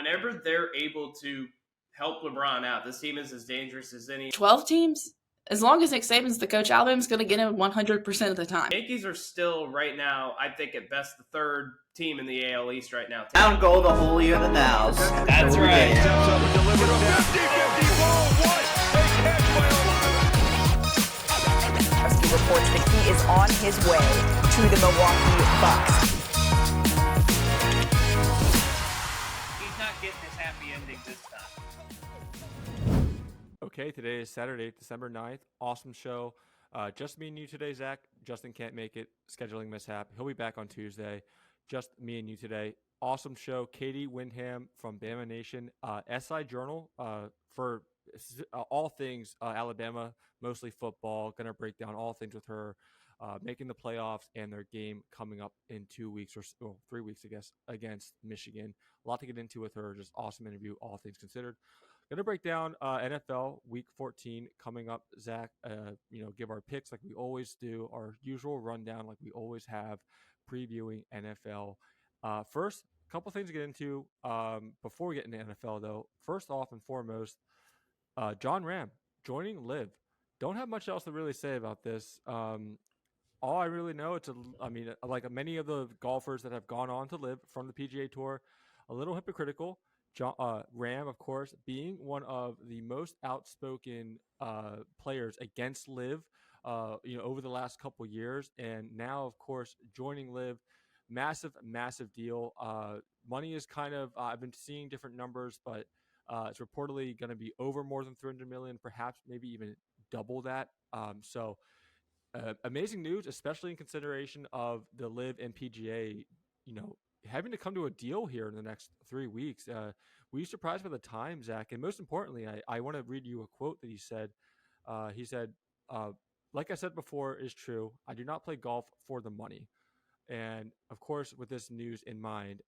whenever they're able to help LeBron out, this team is as dangerous as any. 12 teams? As long as Nick Saban's the coach, Alabama's going to get him 100% of the time. Yankees are still, right now, I think at best, the third team in the AL East right now. Down go the holier than thous. That's right. Husky reports that he is on his way to the Milwaukee Bucks. He's not getting his happy ending this time. Okay, today is Saturday, December 9th. Awesome show. Just me and you today, Zach. Justin can't make it. Scheduling mishap. He'll be back on Tuesday. Just me and you today. Awesome show. Katie Windham from Bama Nation. SI Journal for all things Alabama, mostly football. Going to break down all things with her. Making the playoffs and their game coming up in 2 weeks or 3 weeks, I guess, against Michigan. A lot to get into with her. Just awesome interview, all things considered. Going to break down NFL Week 14 coming up, Zach. Give our picks like we always do, our usual rundown like we always have, previewing NFL. First, a couple things to get into before we get into NFL, though. First off and foremost, John Ram joining Live. Don't have much else to really say about this. All I really know, like many of the golfers that have gone on to Live from the PGA Tour, a little hypocritical. Ram, of course, being one of the most outspoken players against Live, over the last couple years, and now, of course, joining Live, massive deal. Money is kind of I've been seeing different numbers, but it's reportedly going to be over more than $300 million, perhaps maybe even double that. Amazing news, especially in consideration of the Live and PGA, having to come to a deal here in the next 3 weeks. Were you surprised by the time, Zach? And most importantly, I want to read you a quote that he said. He said, like I said before, is true. I do not play golf for the money. And of course, with this news in mind,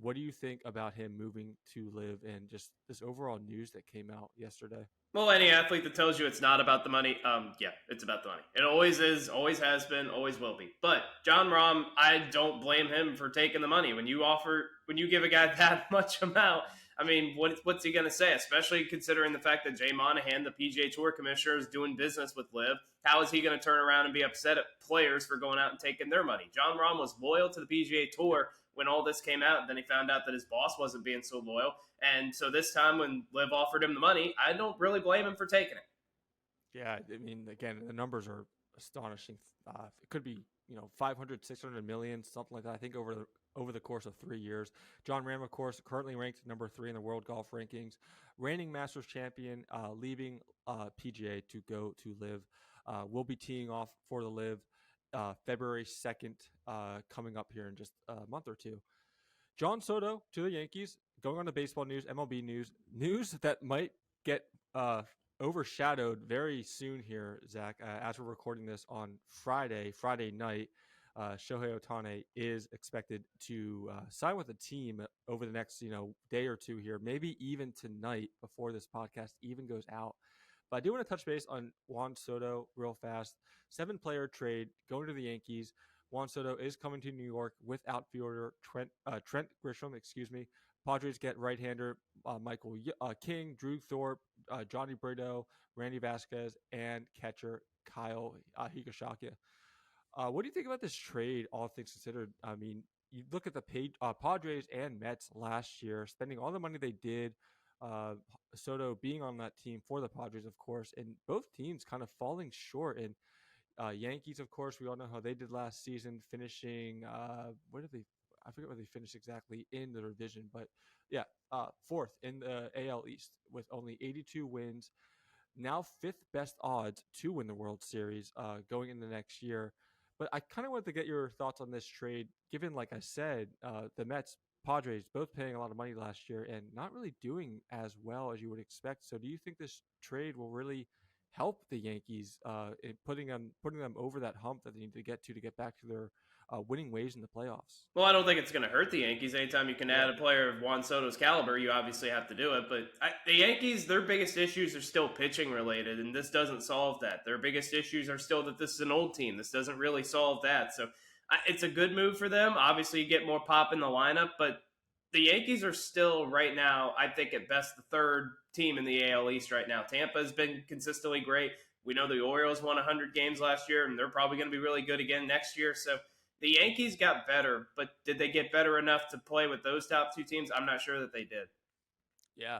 what do you think about him moving to Live and just this overall news that came out yesterday? Well, any athlete that tells you it's not about the money, yeah, it's about the money. It always is, always has been, always will be. But John Rahm, I don't blame him for taking the money. When you give a guy that much amount, I mean, what's he going to say? Especially considering the fact that Jay Monahan, the PGA Tour commissioner, is doing business with Liv. How is he going to turn around and be upset at players for going out and taking their money? John Rahm was loyal to the PGA Tour when all this came out, and then he found out that his boss wasn't being so loyal. And so this time when Liv offered him the money, I don't really blame him for taking it. Yeah, I mean, again, the numbers are astonishing. It could be, 500, 600 million, something like that, I think over the course of 3 years. John Ram, of course, currently ranked number 3 in the world golf rankings, reigning Masters champion, leaving PGA to go to Live. We'll be teeing off for the Live February 2nd, coming up here in just a month or two. John Soto to the Yankees. Going on to baseball news, MLB news that might get overshadowed very soon here, Zach. As we're recording this on Friday night, Shohei Ohtani is expected to sign with the team over the next day or two here, maybe even tonight before this podcast even goes out. But I do want to touch base on Juan Soto real fast. 7-player trade going to the Yankees. Juan Soto is coming to New York with outfielder Trent Grisham. Padres get right-hander Michael King, Drew Thorpe, Johnny Brito, Randy Vasquez, and catcher Kyle Higashioka. What do you think about this trade, all things considered? I mean, you look at the Padres and Mets last year, spending all the money they did, Soto being on that team for the Padres, of course, and both teams kind of falling short. And Yankees, of course, we all know how they did last season, finishing I forget where they finished exactly in the division, but yeah, 4th in the AL East with only 82 wins. Now 5th best odds to win the World Series going into next year. But I kind of wanted to get your thoughts on this trade, given, like I said, the Mets, Padres both paying a lot of money last year and not really doing as well as you would expect. So do you think this trade will really help the Yankees in putting them over that hump that they need to get back to their winning ways in the playoffs? Well, I don't think it's going to hurt the Yankees. Anytime you can add a player of Juan Soto's caliber, you obviously have to do it. But the Yankees, their biggest issues are still pitching related, and this doesn't solve that. Their biggest issues are still that this is an old team. This doesn't really solve that. So it's a good move for them. Obviously, you get more pop in the lineup, but the Yankees are still right now, I think at best, the third team in the AL East right now. Tampa has been consistently great. We know the Orioles won 100 games last year, and they're probably going to be really good again next year. So the Yankees got better, but did they get better enough to play with those top two teams? I'm not sure that they did. Yeah,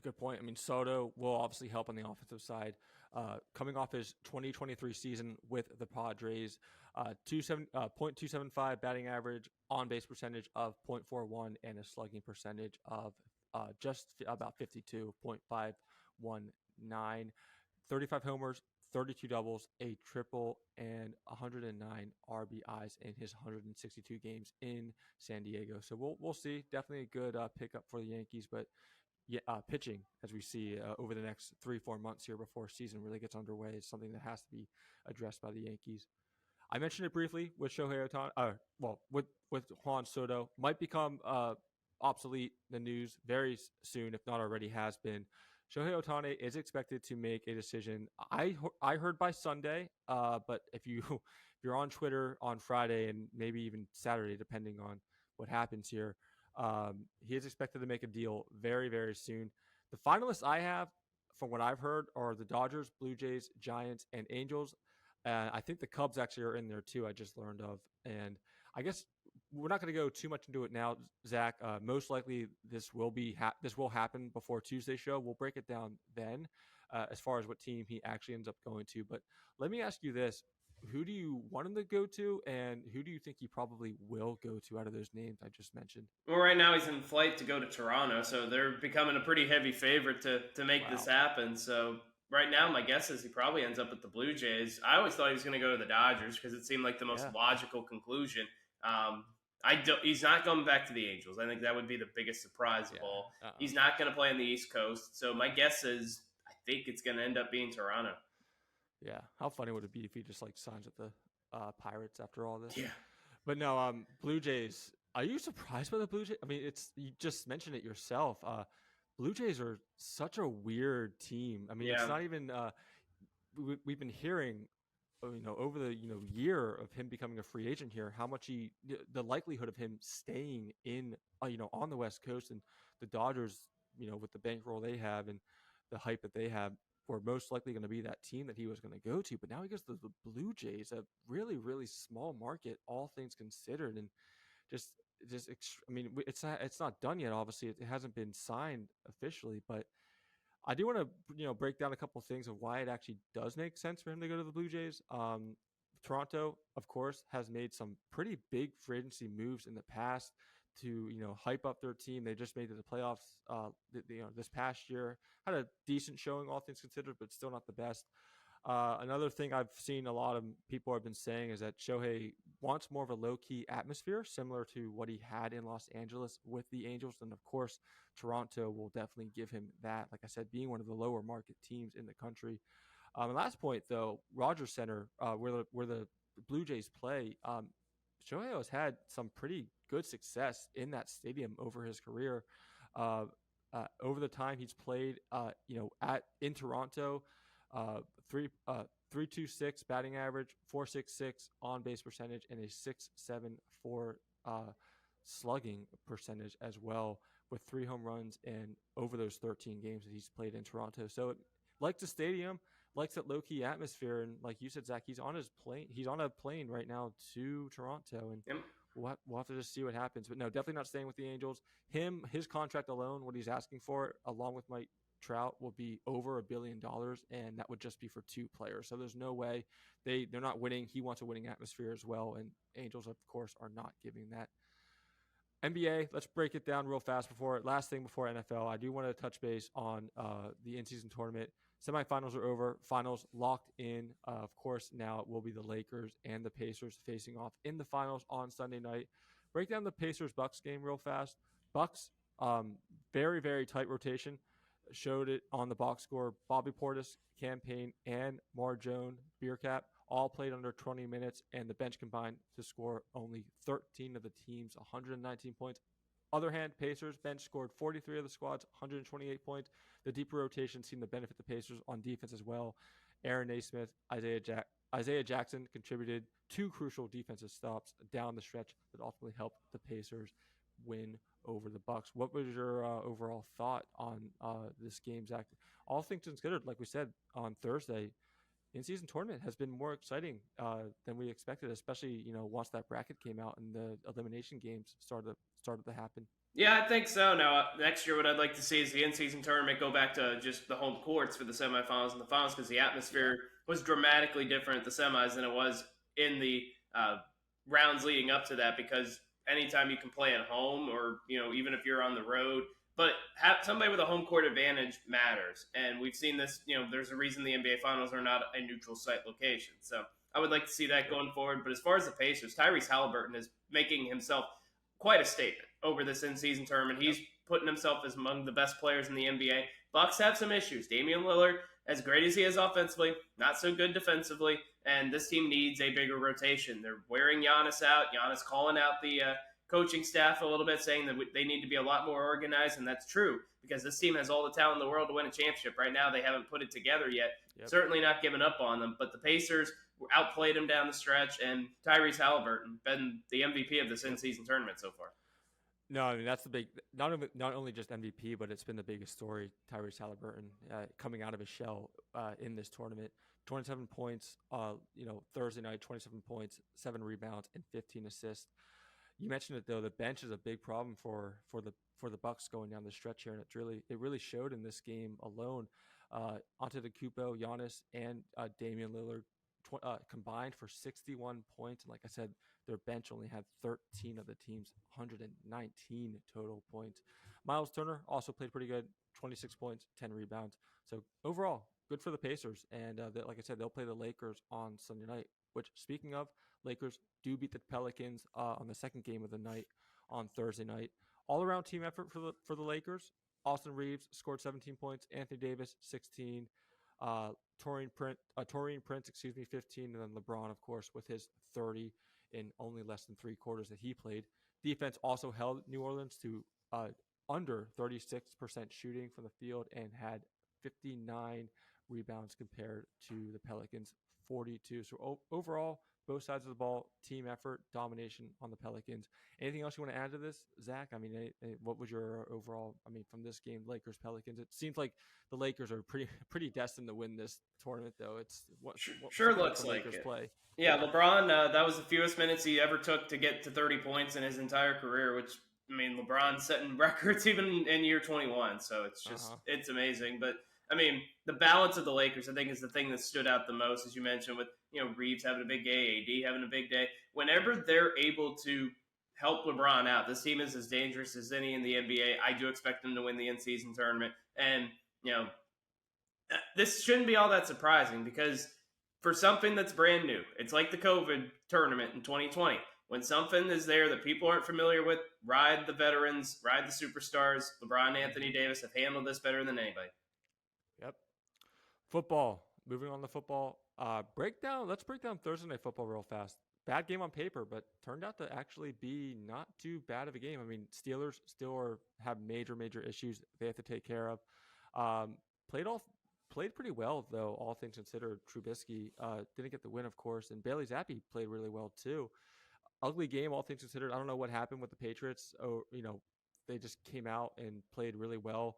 good point. I mean, Soto will obviously help on the offensive side. Coming off his 2023 season with the Padres, 0.275 batting average, on base percentage of 0.41, and a slugging percentage of just about 52.519. 35 homers, 32 doubles, a triple, and 109 RBIs in his 162 games in San Diego. So we'll see. Definitely a good pickup for the Yankees, but yeah, pitching, as we see over the next 3-4 months here before season really gets underway, is something that has to be addressed by the Yankees. I mentioned it briefly with Shohei Ohtani. With Juan Soto, might become obsolete in the news very soon, if not already has been. Shohei Ohtani is expected to make a decision. I heard by Sunday, but if you're on Twitter on Friday and maybe even Saturday, depending on what happens here, he is expected to make a deal very, very soon. The finalists I have, from what I've heard, are the Dodgers, Blue Jays, Giants, and Angels. I think the Cubs actually are in there too. I just learned of, and I guess we're not going to go too much into it now, Zach. Most likely, this will happen before Tuesday's show. We'll break it down then, as far as what team he actually ends up going to. But let me ask you this: who do you want him to go to, and who do you think he probably will go to out of those names I just mentioned? Well, right now he's in flight to go to Toronto, so they're becoming a pretty heavy favorite to make this happen. So right now, my guess is he probably ends up at the Blue Jays. I always thought he was going to go to the Dodgers because it seemed like the most logical conclusion. He's not going back to the Angels. I think that would be the biggest surprise of all. He's not going to play on the East Coast. So my guess is I think it's going to end up being Toronto. Yeah. How funny would it be if he just signs with the Pirates after all this? Yeah. But no, Blue Jays. Are you surprised by the Blue Jays? I mean, you just mentioned it yourself. Blue Jays are such a weird team. I mean, it's not even. We've been hearing, over the year of him becoming a free agent here, how much the likelihood of him staying in, on the West Coast, and the Dodgers, with the bankroll they have and the hype that they have, were most likely going to be that team that he was going to go to. But now he goes to the Blue Jays, a really, really small market, all things considered, and I mean, it's not done yet. Obviously, it hasn't been signed officially, but I do want to break down a couple of things of why it actually does make sense for him to go to the Blue Jays. Toronto, of course, has made some pretty big free agency moves in the past to hype up their team. They just made it to the playoffs this past year. Had a decent showing, all things considered, but still not the best. Another thing I've seen a lot of people have been saying is that Shohei wants more of a low-key atmosphere, similar to what he had in Los Angeles with the Angels. And, of course, Toronto will definitely give him that, like I said, being one of the lower market teams in the country. And last point, though, Rogers Center, where the Blue Jays play, Shohei has had some pretty good success in that stadium over his career. Over the time he's played, in Toronto, 3.26 batting average, 4.66 on base percentage, and a 6.74 slugging percentage as well, with 3 home runs in over those 13 games that he's played in Toronto. So it likes the stadium, likes that low key atmosphere, and like you said, Zach, he's on his plane. He's on a plane right now to Toronto, and we'll have to just see what happens. But no, definitely not staying with the Angels. His contract alone, what he's asking for, along with Mike Trout, will be over $1 billion, and that would just be for 2 players. So there's no way they're not winning. He wants a winning atmosphere as well, and Angels, of course, are not giving that. NBA, let's break it down real fast last thing before NFL. I do want to touch base on the in-season tournament. Semifinals are over. Finals locked in. Of course, now it will be the Lakers and the Pacers facing off in the finals on Sunday night. Break down the Pacers-Bucks game real fast. Bucks, very, very tight rotation. Showed it on the box score. Bobby Portis, Cam Payne, and Marjone Bierkat all played under 20 minutes, and the bench combined to score only 13 of the team's 119 points. Other hand, Pacers bench scored 43 of the squad's 128 points. The deeper rotation seemed to benefit the Pacers on defense as well. Aaron Naismith, Isaiah Jackson contributed 2 crucial defensive stops down the stretch that ultimately helped the Pacers win over the Bucks. What was your overall thought on this game, Zach? All things considered, like we said on Thursday, in-season tournament has been more exciting than we expected, especially once that bracket came out and the elimination games started to happen. Yeah, I think so. Now, next year, what I'd like to see is the in-season tournament go back to just the home courts for the semifinals and the finals, because the atmosphere was dramatically different at the semis than it was in the rounds leading up to that, because anytime you can play at home or, even if you're on the road, but somebody with a home court advantage matters. And we've seen this, there's a reason the NBA finals are not a neutral site location. So I would like to see that going forward. But as far as the Pacers, Tyrese Halliburton is making himself quite a statement over this in-season tournament. He's putting himself as among the best players in the NBA. Bucks have some issues. Damian Lillard, as great as he is offensively, not so good defensively, and this team needs a bigger rotation. They're wearing Giannis out. Giannis calling out the coaching staff a little bit, saying that they need to be a lot more organized, and that's true, because this team has all the talent in the world to win a championship. Right now, they haven't put it together yet. Yep. Certainly not giving up on them, but the Pacers outplayed him down the stretch, and Tyrese Halliburton been the MVP of this in-season tournament so far. No, I mean, that's the big, not only just MVP, but it's been the biggest story, Tyrese Halliburton coming out of his shell in this tournament. 27 points, Thursday night, 27 points, 7 rebounds, and 15 assists. You mentioned it though, the bench is a big problem for the Bucks going down the stretch here, and it really showed in this game alone. Antetokounmpo, Giannis, and Damian Lillard combined for 61 points, and like I said, their bench only had 13 of the team's 119 total points. Miles Turner also played pretty good, 26 points, 10 rebounds. So overall, good for the Pacers, and like I said, they'll play the Lakers on Sunday night. Which, speaking of, Lakers do beat the Pelicans on the second game of the night on Thursday night. All-around team effort for the Lakers. Austin Reeves scored 17 points. Anthony Davis 16. Taurean Prince, 15, and then LeBron, of course, with his 30 in only less than 3 quarters that he played. Defense also held New Orleans to under 36% shooting from the field and had 59 rebounds compared to the Pelicans' 42. So overall, both sides of the ball, team effort, domination on the Pelicans. Anything else you want to add to this, Zach? I mean, what was your overall, from this game, Lakers-Pelicans? It seems like the Lakers are pretty destined to win this tournament, though. It's what sure looks like Lakers it. Play. Yeah, LeBron, that was the fewest minutes he ever took to get to 30 points in his entire career, which, LeBron's setting records even in year 21, so it's just, it's amazing. But, the balance of the Lakers, I think, is the thing that stood out the most, as you mentioned, with, Reeves having a big day, AD having a big day. Whenever they're able to help LeBron out, this team is as dangerous as any in the NBA. I do expect them to win the in-season tournament. And, this shouldn't be all that surprising, because for something that's brand new, it's like the COVID tournament in 2020. When something is there that people aren't familiar with, ride the veterans, ride the superstars. LeBron and Anthony Davis have handled this better than anybody. Yep. Football. Moving on to football. Let's break down Thursday Night Football real fast. Bad game on paper, but turned out to actually be not too bad of a game. Steelers still have major issues they have to take care of. Played pretty well, though, all things considered. Trubisky didn't get the win, of course, and Bailey Zappi played really well, too. Ugly game, all things considered. I don't know what happened with the Patriots. They just came out and played really well.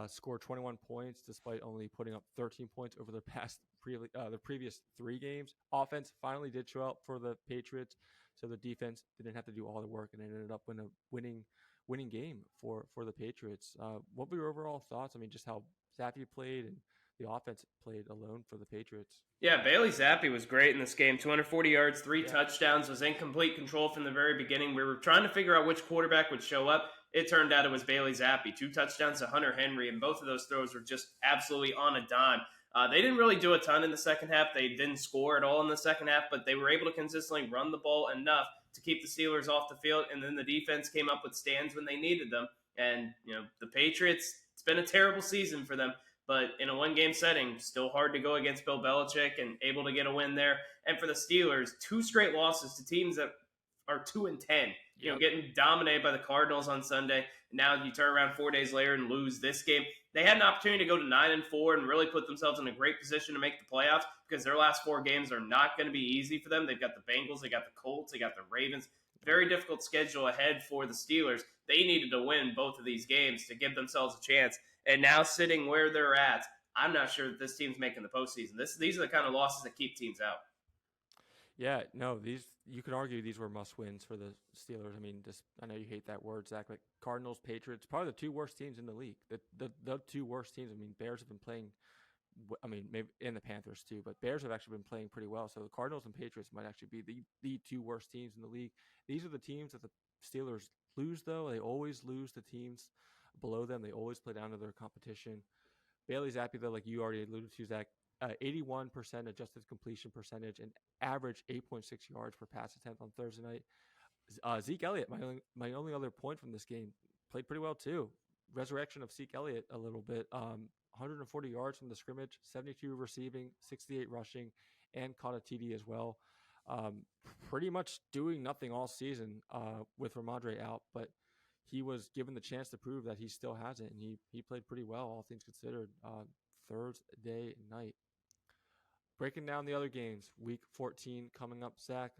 Scored 21 points despite only putting up 13 points over the previous 3 games. Offense finally did show up for the Patriots, so the defense didn't have to do all the work, and it ended up winning game for the Patriots. What were your overall thoughts? Just how Zappi played and the offense played alone for the Patriots. Yeah, Bailey Zappi was great in this game. 240 yards, 3 touchdowns, was in complete control from the very beginning. We were trying to figure out which quarterback would show up. It turned out it was Bailey Zappi. 2 touchdowns to Hunter Henry, and both of those throws were just absolutely on a dime. They didn't really do a ton in the second half. They didn't score at all in the second half, but they were able to consistently run the ball enough to keep the Steelers off the field, and then the defense came up with stands when they needed them. And, the Patriots, it's been a terrible season for them, but in a one-game setting, still hard to go against Bill Belichick and able to get a win there. And for the Steelers, 2 straight losses to teams that are 2-10. Getting dominated by the Cardinals on Sunday. Now you turn around 4 days later and lose this game. They had an opportunity to go to 9-4 and really put themselves in a great position to make the playoffs, because their last 4 games are not going to be easy for them. They've got the Bengals, they got the Colts, they got the Ravens. very difficult schedule ahead for the Steelers. They needed to win both of these games to give themselves a chance. And now sitting where they're at, I'm not sure that this team's making the postseason. These are the kind of losses that keep teams out. Yeah, no, you could argue these were must wins for the Steelers. I mean, I know you hate that word, Zach, but Cardinals, Patriots, probably the two worst teams in the league. The two worst teams. I mean, Bears have been playing. I mean, maybe in the Panthers too, but Bears have actually been playing pretty well. So the Cardinals and Patriots might actually be the two worst teams in the league. These are the teams that the Steelers lose, though. They always lose to teams below them. They always play down to their competition. Bailey Zappi, though, like you already alluded to, Zach, 81% adjusted completion percentage and average 8.6 yards per pass attempt on Thursday night. Zeke Elliott, my only other point from this game, played pretty well too. Resurrection of Zeke Elliott a little bit. 140 yards from the scrimmage, 72 receiving, 68 rushing, and caught a TD as well. Pretty much doing nothing all season with Ramondre out, but he was given the chance to prove that he still has it, and he played pretty well, all things considered. Thursday night. Breaking down the other games, Week 14 coming up, Zach,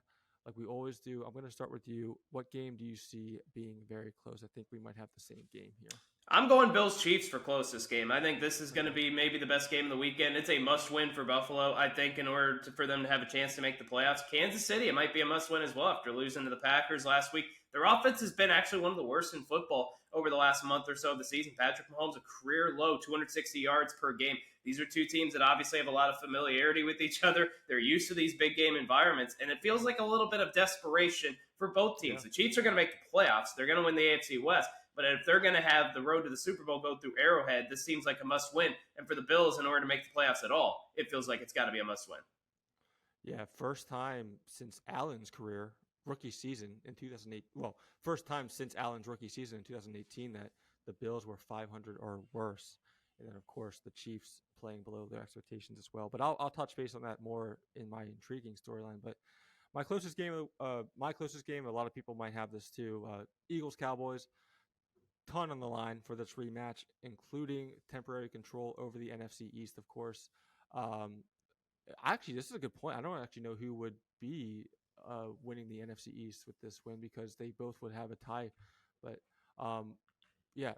like we always do. I'm going to start with you. What game do you see being very close? I think we might have the same game here. I'm going Bills-Chiefs for closest game. I think this is going to be maybe the best game of the weekend. It's a must-win for Buffalo, I think, in order for them to have a chance to make the playoffs. Kansas City, it might be a must-win as well after losing to the Packers last week. Their offense has been actually one of the worst in football over the last month or so of the season. Patrick Mahomes, a career low, 260 yards per game. These are two teams that obviously have a lot of familiarity with each other. They're used to these big game environments, and it feels like a little bit of desperation for both teams. Yeah. The Chiefs are going to make the playoffs. They're going to win the AFC West. But if they're going to have the road to the Super Bowl go through Arrowhead, this seems like a must-win. And for the Bills, in order to make the playoffs at all, it feels like it's got to be a must-win. Yeah, first time since Allen's career, rookie season in 2008. Well, first time since Allen's rookie season in 2018 that the Bills were 500 or worse. And then, of course, the Chiefs playing below their expectations as well. But I'll touch base on that more in my intriguing storyline. But my closest game, a lot of people might have this too, Eagles-Cowboys. Ton on the line for this rematch, including temporary control over the NFC East, of course. Actually, this is a good point. I don't actually know who would be winning the NFC East with this win because they both would have a tie. But yeah,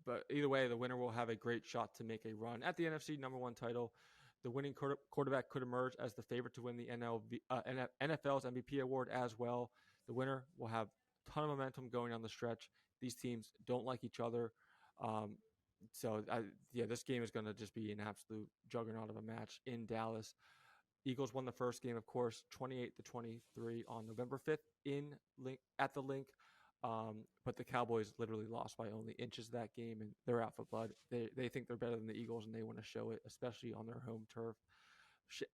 but either way, the winner will have a great shot to make a run at the NFC #1 title. The winning quarterback could emerge as the favorite to win the NFL's MVP award as well. The winner will have a ton of momentum going down the stretch. These teams don't like each other. This game is going to just be an absolute juggernaut of a match in Dallas. Eagles won the first game, of course, 28-23 on November 5th at the Link. But the Cowboys literally lost by only inches that game, and they're out for blood. They think they're better than the Eagles, and they want to show it, especially on their home turf.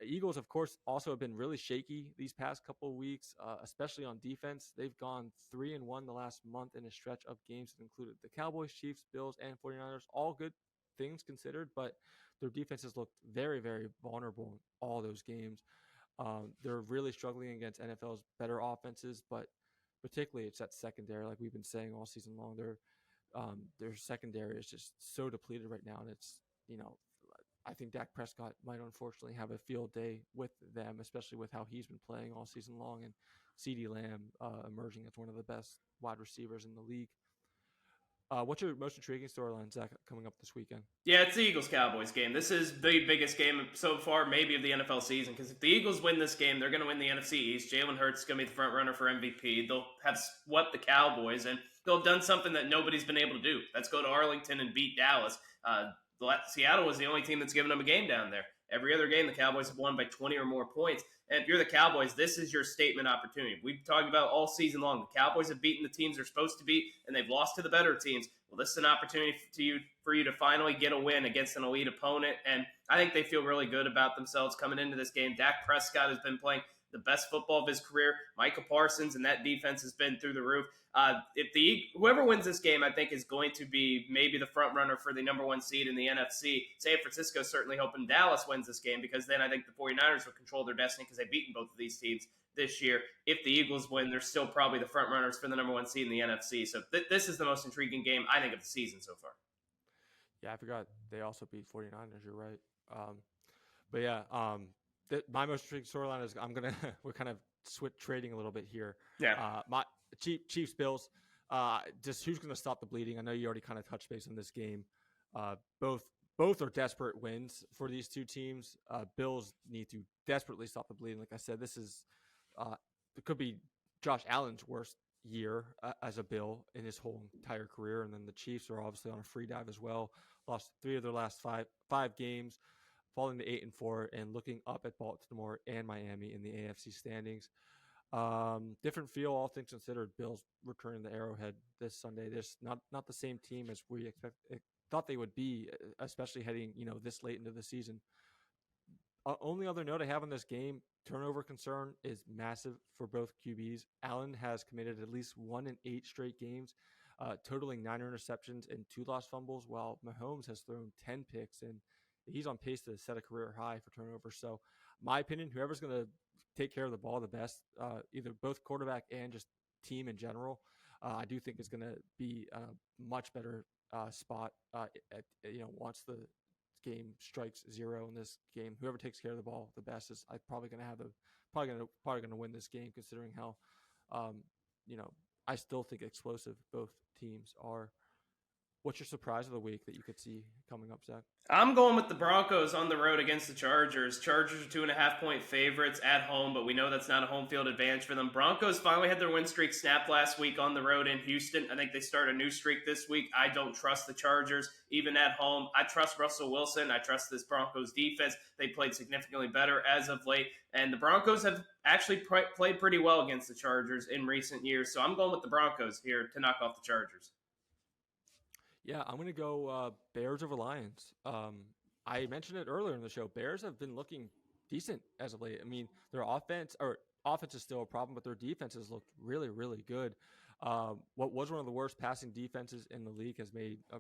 Eagles, of course, also have been really shaky these past couple of weeks, especially on defense. They've gone 3-1 the last month in a stretch of games that included the Cowboys, Chiefs, Bills, and 49ers. All good things considered, but their defenses looked very, very vulnerable in all those games. They're really struggling against NFL's better offenses, but particularly it's that secondary, like we've been saying all season long. Their secondary is just so depleted right now, and it's, I think Dak Prescott might unfortunately have a field day with them, especially with how he's been playing all season long, and CeeDee Lamb emerging as one of the best wide receivers in the league. What's your most intriguing storyline, Zach, coming up this weekend? Yeah, it's the Eagles-Cowboys game. This is the biggest game so far, maybe, of the NFL season, because if the Eagles win this game, they're going to win the NFC East. Jalen Hurts is going to be the front runner for MVP. They'll have swept the Cowboys, and they'll have done something that nobody's been able to do. Let's go to Arlington and beat Dallas. Seattle was the only team that's given them a game down there. Every other game, the Cowboys have won by 20 or more points. And if you're the Cowboys, this is your statement opportunity. We've talked about all season long. The Cowboys have beaten the teams they're supposed to beat, and they've lost to the better teams. Well, this is an opportunity for you to finally get a win against an elite opponent. And I think they feel really good about themselves coming into this game. Dak Prescott has been playing the best football of his career. Micah Parsons and that defense has been through the roof. Whoever wins this game, I think, is going to be maybe the front runner for the #1 seed in the NFC. San Francisco certainly hoping Dallas wins this game, because then I think the 49ers will control their destiny because they've beaten both of these teams this year. If the Eagles win, they're still probably the front runners for the #1 seed in the NFC. So this is the most intriguing game, I think, of the season so far. Yeah, I forgot they also beat 49ers. You're right. My most intriguing storyline is we're kind of trading a little bit here. Yeah. My Chiefs Bills. Just who's going to stop the bleeding? I know you already kind of touched base on this game. Both are desperate wins for these two teams. Bills need to desperately stop the bleeding. Like I said, this is it could be Josh Allen's worst year as a Bill in his whole entire career. And then the Chiefs are obviously on a free dive as well. Lost 3 of their last five games, falling to 8-4, and looking up at Baltimore and Miami in the AFC standings. Different feel, all things considered. Bills returning the Arrowhead this Sunday. This not the same team as we thought they would be, especially heading this late into the season. Only other note I have on this game, turnover concern is massive for both QBs. Allen has committed at least 1 in 8 straight games, totaling 9 interceptions and 2 lost fumbles, while Mahomes has thrown 10 picks, and he's on pace to set a career high for turnovers. So, my opinion, whoever's going to take care of the ball the best, either both quarterback and just team in general, I do think is going to be a much better spot once the game strikes 0 in this game. Whoever takes care of the ball the best is probably going to win this game, considering how I still think explosive both teams are. What's your surprise of the week that you could see coming up, Zach? I'm going with the Broncos on the road against the Chargers. Chargers are 2.5-point favorites at home, but we know that's not a home field advantage for them. Broncos finally had their win streak snapped last week on the road in Houston. I think they start a new streak this week. I don't trust the Chargers, even at home. I trust Russell Wilson. I trust this Broncos defense. They played significantly better as of late, and the Broncos have actually played pretty well against the Chargers in recent years. So I'm going with the Broncos here to knock off the Chargers. Yeah, I'm going to go Bears over Lions. I mentioned it earlier in the show. Bears have been looking decent as of late. I mean, their offense is still a problem, but their defense has looked really, really good. What was one of the worst passing defenses in the league has made a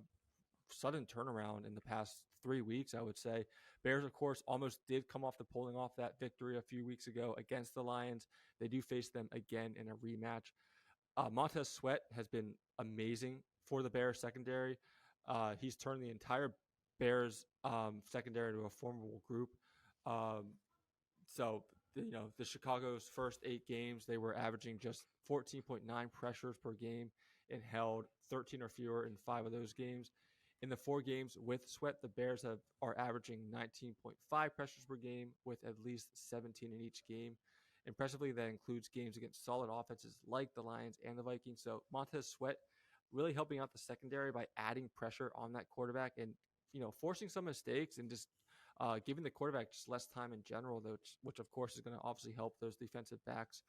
sudden turnaround in the past 3 weeks, I would say. Bears, of course, almost did come off to pulling off that victory a few weeks ago against the Lions. They do face them again in a rematch. Montez Sweat has been amazing for the Bears secondary. He's turned the entire Bears secondary to a formidable group. So the Chicago's first 8 games, they were averaging just 14.9 pressures per game and held 13 or fewer in 5 of those games. In the 4 games with Sweat, the Bears are averaging 19.5 pressures per game with at least 17 in each game. Impressively, that includes games against solid offenses like the Lions and the Vikings. So Montez Sweat really helping out the secondary by adding pressure on that quarterback and forcing some mistakes and just giving the quarterback just less time in general, which of course is going to obviously help those defensive backs.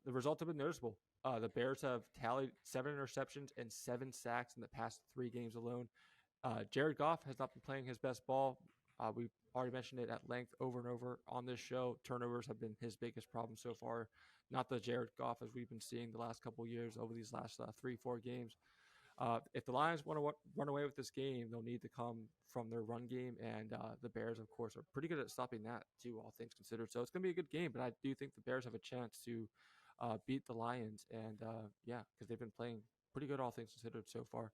The results have been noticeable. The Bears have tallied 7 interceptions and 7 sacks in the past 3 games alone. Jared Goff has not been playing his best ball. We've already mentioned it at length over and over on this show. Turnovers have been his biggest problem so far. Not the Jared Goff as we've been seeing the last couple of years over these last 3-4 games. If the Lions want to run away with this game, they'll need to come from their run game, and the Bears, of course, are pretty good at stopping that too, all things considered. So it's going to be a good game, but I do think the Bears have a chance to beat the Lions, and because they've been playing pretty good, all things considered, so far.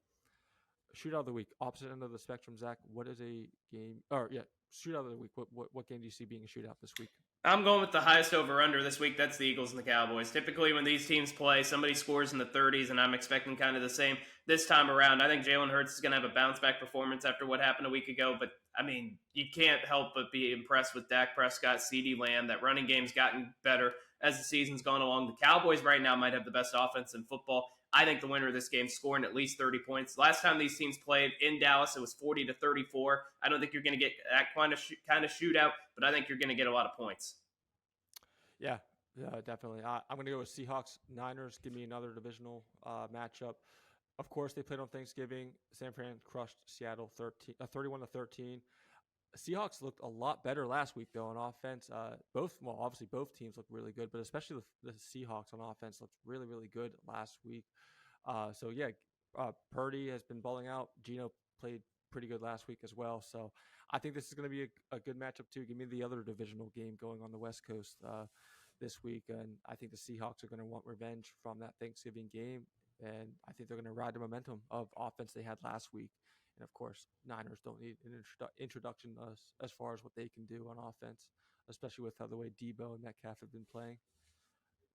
Shootout of the week, opposite end of the spectrum, Zach. What is a game? Shootout of the week. What game do you see being a shootout this week? I'm going with the highest over-under this week. That's the Eagles and the Cowboys. Typically, when these teams play, somebody scores in the 30s, and I'm expecting kind of the same this time around. I think Jalen Hurts is going to have a bounce-back performance after what happened a week ago, but, I mean, you can't help but be impressed with Dak Prescott, CeeDee Lamb. That running game's gotten better as the season's gone along. The Cowboys right now might have the best offense in football. I think the winner of this game is scoring at least 30 points. Last time these teams played in Dallas, it was 40-34. I don't think you're going to get that kind of shootout, but I think you're going to get a lot of points. Yeah, definitely. I'm going to go with Seahawks Niners. Give me another divisional matchup. Of course, they played on Thanksgiving. San Fran crushed Seattle 31-13. Seahawks looked a lot better last week, though, on offense. Obviously both teams looked really good, but especially the Seahawks on offense looked really, really good last week. Purdy has been balling out. Geno played pretty good last week as well. So I think this is going to be a good matchup, too. Give me the other divisional game going on the West Coast this week. And I think the Seahawks are going to want revenge from that Thanksgiving game. And I think they're going to ride the momentum of offense they had last week. And, of course, Niners don't need an introduction as far as what they can do on offense, especially with how the way Debo and Metcalf have been playing.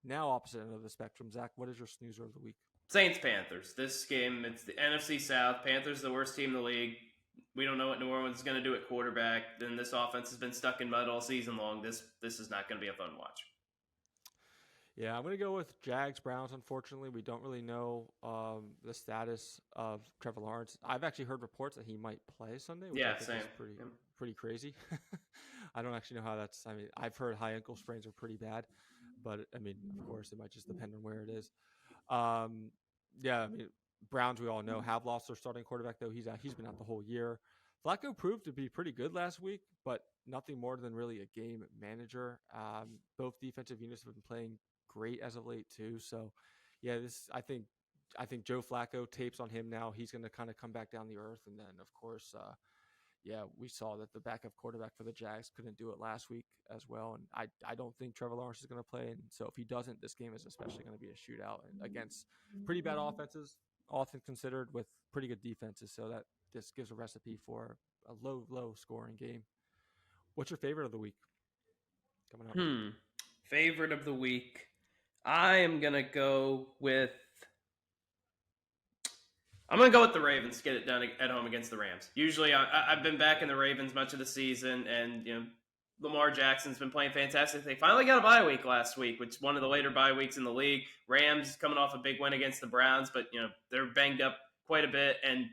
Now opposite end of the spectrum. Zach, what is your snoozer of the week? Saints Panthers. This game, it's the NFC South. Panthers the worst team in the league. We don't know what New Orleans is going to do at quarterback. Then this offense has been stuck in mud all season long. This is not going to be a fun watch. Yeah, I'm going to go with Jags Browns. Unfortunately, we don't really know the status of Trevor Lawrence. I've actually heard reports that he might play Sunday, which I think same. is pretty crazy. I don't actually know how that's. I mean, I've heard high ankle sprains are pretty bad, but I mean, of course, it might just depend on where it is. Yeah, I mean, Browns, we all know, have lost their starting quarterback, though. He's been out the whole year. Flacco proved to be pretty good last week, but nothing more than really a game manager. Both defensive units have been playing great as of late, too. So, yeah, I think Joe Flacco, tapes on him now. He's going to kind of come back down the earth. And then, of course, we saw that the backup quarterback for the Jags couldn't do it last week as well. And I don't think Trevor Lawrence is going to play. And so if he doesn't, this game is especially going to be a shootout against pretty bad offenses, all things considered, with pretty good defenses. So that this gives a recipe for a low scoring game. What's your favorite of the week coming up? Favorite of the week. I am going to go with the Ravens. Get it done at home against the Rams. Usually, I've been back in the Ravens much of the season, and Lamar Jackson's been playing fantastic. They finally got a bye week last week, which is one of the later bye weeks in the league. Rams coming off a big win against the Browns, but they're banged up quite a bit, and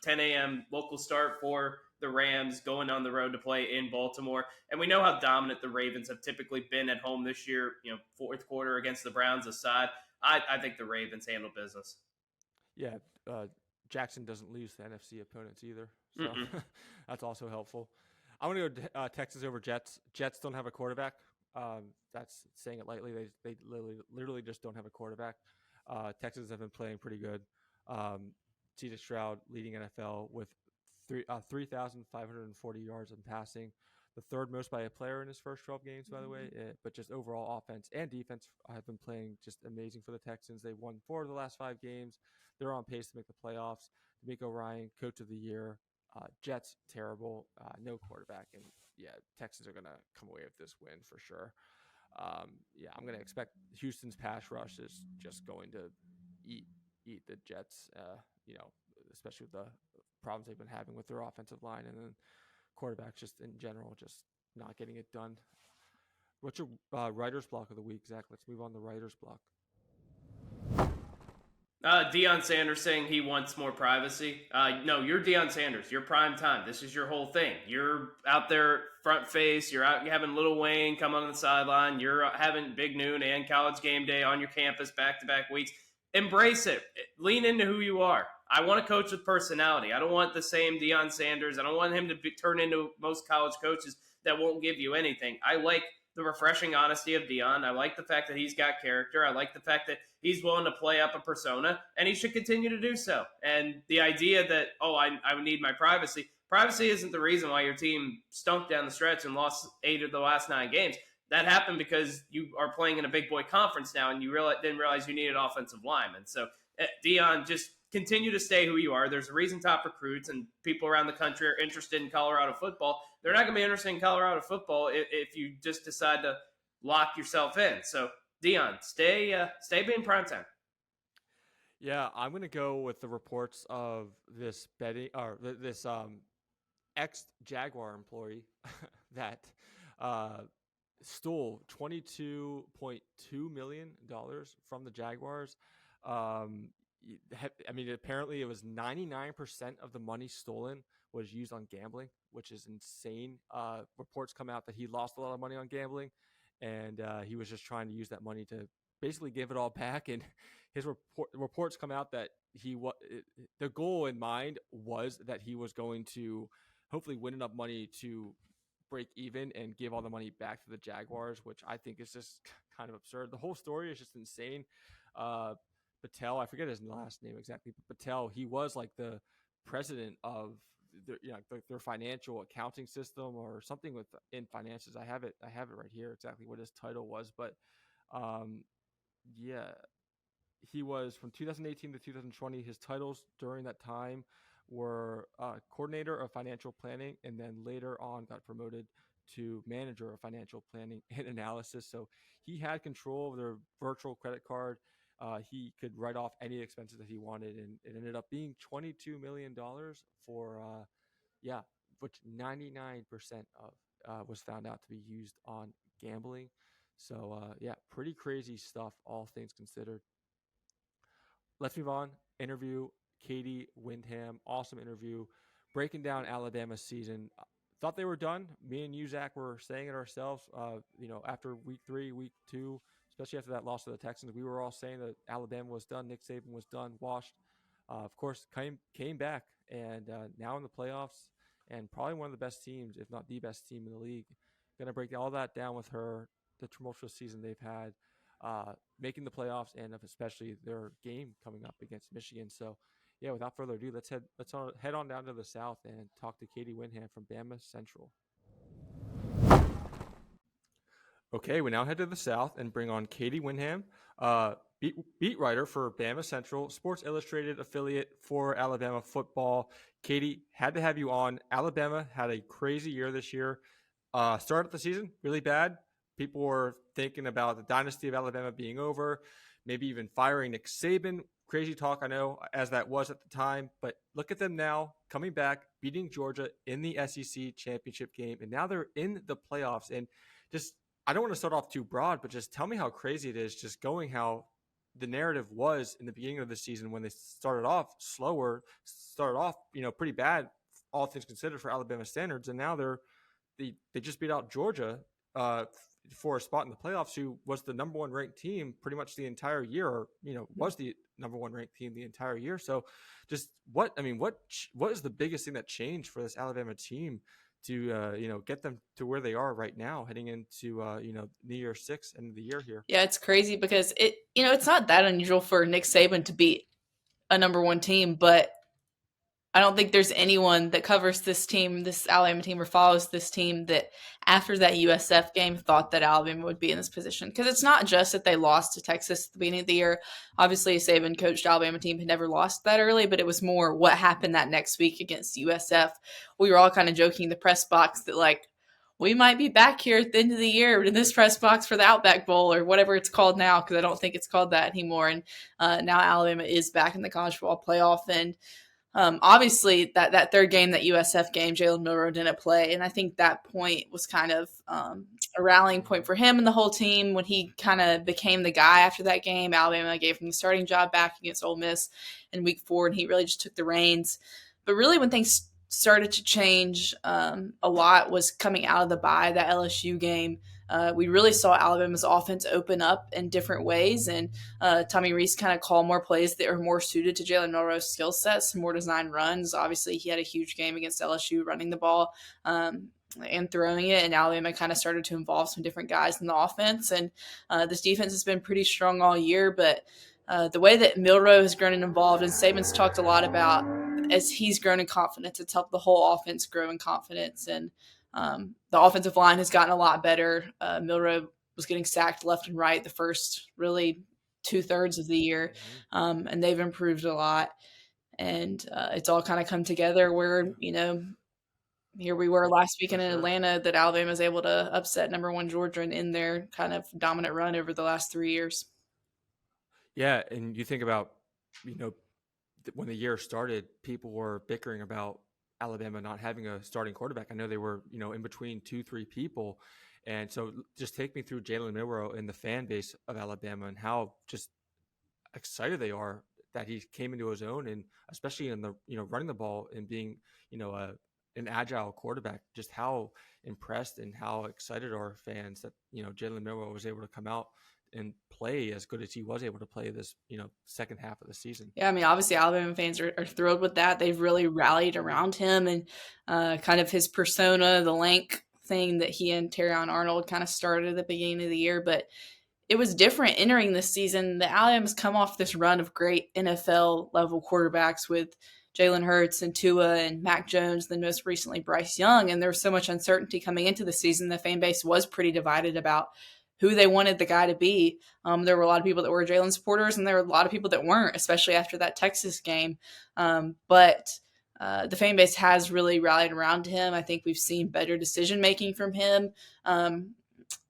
10 a.m. local start for the Rams going on the road to play in Baltimore. And we know how dominant the Ravens have typically been at home this year. Fourth quarter against the Browns aside, I think the Ravens handle business. Yeah, Jackson doesn't lose to NFC opponents either, so that's also helpful. I'm going to go Texans over Jets. Jets don't have a quarterback. That's saying it lightly. They literally just don't have a quarterback. Texans have been playing pretty good. C.J. Stroud leading NFL with 3,540 yards in passing, the third most by a player in his first 12 games, by the way. But just overall offense and defense have been playing just amazing for the Texans. They've won 4 of the last 5 games. They're on pace to make the playoffs. D'Amico Ryan, coach of the year. Jets, terrible. No quarterback. And, Texans are going to come away with this win for sure. I'm going to expect Houston's pass rush is just going to eat the Jets, especially with the problems they've been having with their offensive line, and then quarterbacks just in general just not getting it done. What's your writer's block of the week, Zach? Let's move on to writer's block. Deion Sanders saying he wants more privacy. No, you're Deion Sanders. You're prime time. This is your whole thing. You're out there front face. You're out having Lil Wayne come on the sideline. You're having Big Noon and College Game Day on your campus back-to-back weeks. Embrace it. Lean into who you are. I want a coach with personality. I don't want the same Deion Sanders. I don't want him to turn into most college coaches that won't give you anything. I like the refreshing honesty of Deion. I like the fact that he's got character. I like the fact that he's willing to play up a persona, and he should continue to do so. And the idea that, I need my privacy. Privacy isn't the reason why your team stunk down the stretch and lost 8 of the last 9 games. That happened because you are playing in a big boy conference now, and you didn't realize you needed offensive linemen. So, Deion, just continue to stay who you are. There's a reason top recruits and people around the country are interested in Colorado football. They're not going to be interested in Colorado football if you just decide to lock yourself in. So, Deion, stay being primetime. Yeah, I'm going to go with the reports of this ex-Jaguar employee that stole $22.2 million from the Jaguars. Apparently it was 99% of the money stolen was used on gambling, which is insane. Reports come out that he lost a lot of money on gambling, and he was just trying to use that money to basically give it all back. And his reports come out that the goal in mind was that he was going to hopefully win enough money to break even and give all the money back to the Jaguars, which I think is just kind of absurd. The whole story is just insane. Patel, I forget his last name exactly, but Patel, he was like the president of their financial accounting system or something in finances. I have it right here exactly what his title was, but he was from 2018 to 2020. His titles during that time were coordinator of financial planning, and then later on got promoted to manager of financial planning and analysis. So he had control of their virtual credit card. He could write off any expenses that he wanted, and it ended up being $22 million for, which 99% of was found out to be used on gambling. So, pretty crazy stuff, all things considered. Let's move on. Interview Katie Windham. Awesome interview. Breaking down Alabama's season. Thought they were done. Me and you, Zach, were saying it ourselves. After week 3, week 2, especially after that loss to the Texans, we were all saying that Alabama was done. Nick Saban was done, washed. Of course, came back, and now in the playoffs, and probably one of the best teams, if not the best team in the league. Going to break all that down with her, the tumultuous season they've had, making the playoffs, and especially their game coming up against Michigan. So, without further ado, let's head on down to the South and talk to Katie Windham from BamaCentral. Okay, we now head to the South and bring on Katie Windham, beat writer for BamaCentral, Sports Illustrated affiliate for Alabama football. Katie, had to have you on. Alabama had a crazy year this year. Started the season really bad. People were thinking about the dynasty of Alabama being over, maybe even firing Nick Saban. Crazy talk, I know, as that was at the time. But look at them now, coming back, beating Georgia in the SEC championship game. And now they're in the playoffs. And just, I don't want to start off too broad, but just tell me how crazy it is just going how the narrative was in the beginning of the season when they started off slower, pretty bad, all things considered for Alabama standards. And now they just beat out Georgia for a spot in the playoffs, who was the number 1 ranked team pretty much the entire year, or, was the number 1 ranked team the entire year. So just what is the biggest thing that changed for this Alabama team to, get them to where they are right now, heading into, New Year's 6 end of the year here? Yeah, it's crazy because it's not that unusual for Nick Saban to beat a number 1 team, but I don't think there's anyone that covers this Alabama team, or follows this team, that after that USF game thought that Alabama would be in this position. Because it's not just that they lost to Texas at the beginning of the year. Obviously, a Saban coached Alabama team had never lost that early, but it was more what happened that next week against USF. We were all kind of joking in the press box that, we might be back here at the end of the year in this press box for the Outback Bowl, or whatever it's called now, because I don't think it's called that anymore. And now Alabama is back in the college football playoff. And obviously, that third game, that USF game, Jalen Milroe didn't play. And I think that point was kind of a rallying point for him and the whole team when he kind of became the guy after that game. Alabama gave him the starting job back against Ole Miss in week 4, and he really just took the reins. But really, when things started to change a lot was coming out of the bye, that LSU game. We really saw Alabama's offense open up in different ways, and Tommy Rees kind of called more plays that are more suited to Jalen Milroe's skill sets, more design runs. Obviously, he had a huge game against LSU running the ball and throwing it, and Alabama kind of started to involve some different guys in the offense. And this defense has been pretty strong all year, but the way that Milroe has grown and evolved, and Saban's talked a lot about, as he's grown in confidence, it's helped the whole offense grow in confidence. And the offensive line has gotten a lot better. Milroe was getting sacked left and right the first really 2/3 of the year, and they've improved a lot. And it's all kind of come together where, here we were last weekend in Atlanta, that Alabama is able to upset number 1 Georgia and in their kind of dominant run over the last 3 years. Yeah, and you think about, when the year started, people were bickering about Alabama not having a starting quarterback. I know they were, in between 2-3 people. And so just take me through Jalen Milroe and the fan base of Alabama and how just excited they are that he came into his own, and especially in the, running the ball and being, an agile quarterback. Just how impressed and how excited are fans that, Jalen Milroe was able to come out and play as good as he was able to play this, second half of the season. Yeah, I mean, obviously Alabama fans are thrilled with that. They've really rallied around him, and kind of his persona, the lank thing that he and Terrion Arnold kind of started at the beginning of the year. But it was different entering this season. The Alabama's come off this run of great NFL level quarterbacks with Jalen Hurts and Tua and Mac Jones, then most recently Bryce Young. And there was so much uncertainty coming into the season. The fan base was pretty divided about who they wanted the guy to be. There were a lot of people that were Jalen supporters, and there were a lot of people that weren't, especially after that Texas game. But the fan base has really rallied around him. I think we've seen better decision making from him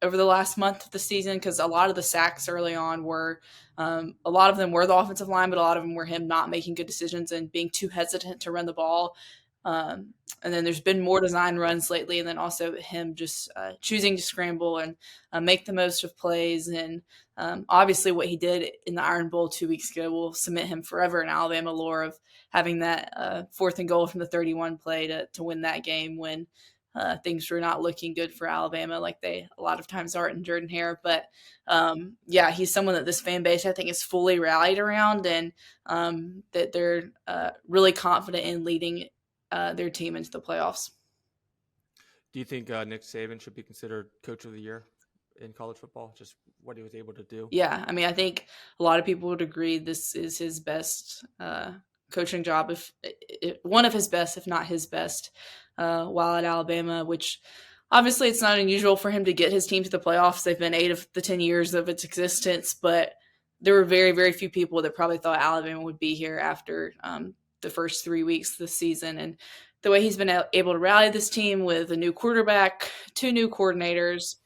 over the last month of the season, because a lot of the sacks early on were a lot of them were the offensive line, but a lot of them were him not making good decisions and being too hesitant to run the ball. And then there's been more design runs lately, and then also him just choosing to scramble and make the most of plays. And obviously what he did in the Iron Bowl 2 weeks ago will cement him forever in Alabama lore of having that 4th and goal from the 31 play to win that game when things were not looking good for Alabama like they a lot of times are in Jordan-Hare. But yeah, he's someone that this fan base I think is fully rallied around, and that they're really confident in leading their team into the playoffs. Do you think Nick Saban should be considered Coach of the Year in college football? Just what he was able to do. Yeah, I mean, I think a lot of people would agree this is his best coaching job, if one of his best, if not his best, while at Alabama, which obviously it's not unusual for him to get his team to the playoffs. They've been 8 of the 10 years of its existence, but there were very, very few people that probably thought Alabama would be here after the first 3 weeks this season. And the way he's been able to rally this team with a new quarterback, 2 new coordinators,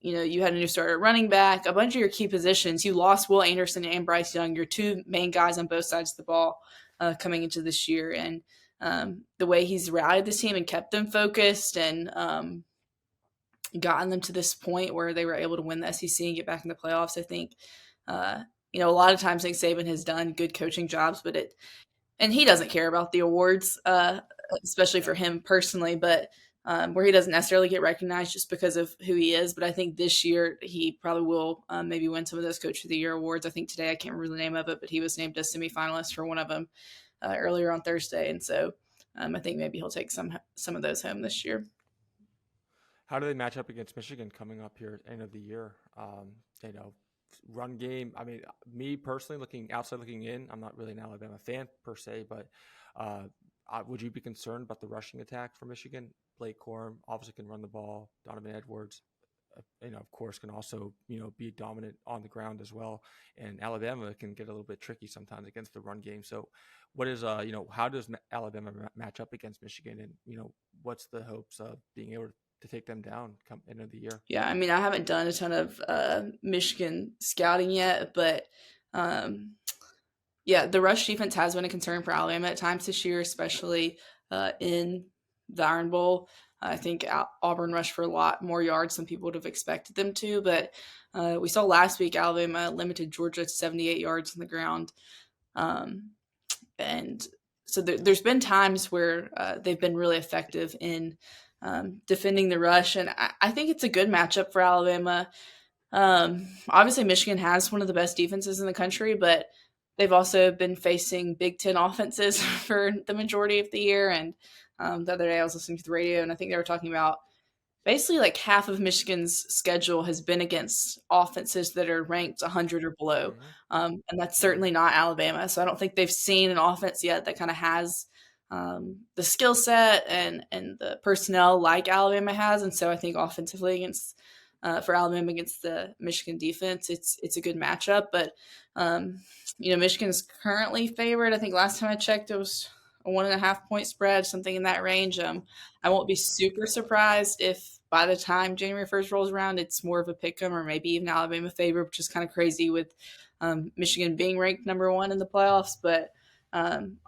you had a new starter at running back, a bunch of your key positions. You lost Will Anderson and Bryce Young, your 2 main guys on both sides of the ball coming into this year. And the way he's rallied this team and kept them focused and gotten them to this point where they were able to win the SEC and get back in the playoffs, I think, a lot of times Nick Saban has done good coaching jobs, and he doesn't care about the awards, especially for him personally, but where he doesn't necessarily get recognized just because of who he is. But I think this year he probably will maybe win some of those Coach of the Year awards. I think today, I can't remember the name of it, but he was named a semifinalist for one of them earlier on Thursday. And so I think maybe he'll take some of those home this year. How do they match up against Michigan coming up here at the end of the year? Run game. I mean, me personally, looking in, I'm not really an Alabama fan per se, but would you be concerned about the rushing attack for Michigan? Blake Corum obviously can run the ball. Donovan Edwards, of course, can also, be dominant on the ground as well. And Alabama can get a little bit tricky sometimes against the run game. So what is, how does Alabama match up against Michigan? And, what's the hopes of being able to take them down come end of the year? Yeah, I mean, I haven't done a ton of Michigan scouting yet, but the rush defense has been a concern for Alabama at times this year, especially in the Iron Bowl. I think Auburn rushed for a lot more yards than people would have expected them to, but we saw last week Alabama limited Georgia to 78 yards on the ground. And so there's been times where they've been really effective in defending the rush, and I think it's a good matchup for Alabama. Obviously, Michigan has one of the best defenses in the country, but they've also been facing Big Ten offenses for the majority of the year. And the other day I was listening to the radio, and I think they were talking about basically like half of Michigan's schedule has been against offenses that are ranked 100 or below. And that's certainly not Alabama. So I don't think they've seen an offense yet that kind of has the skill set and the personnel like Alabama has. And so I think offensively against for Alabama against the Michigan defense, it's a good matchup. But Michigan's currently favored. I think last time I checked, it was a 1.5 point spread, something in that range. I won't be super surprised if by the time January 1st rolls around, it's more of a pick 'em or maybe even Alabama favorite, which is kind of crazy with Michigan being ranked number 1 in the playoffs. But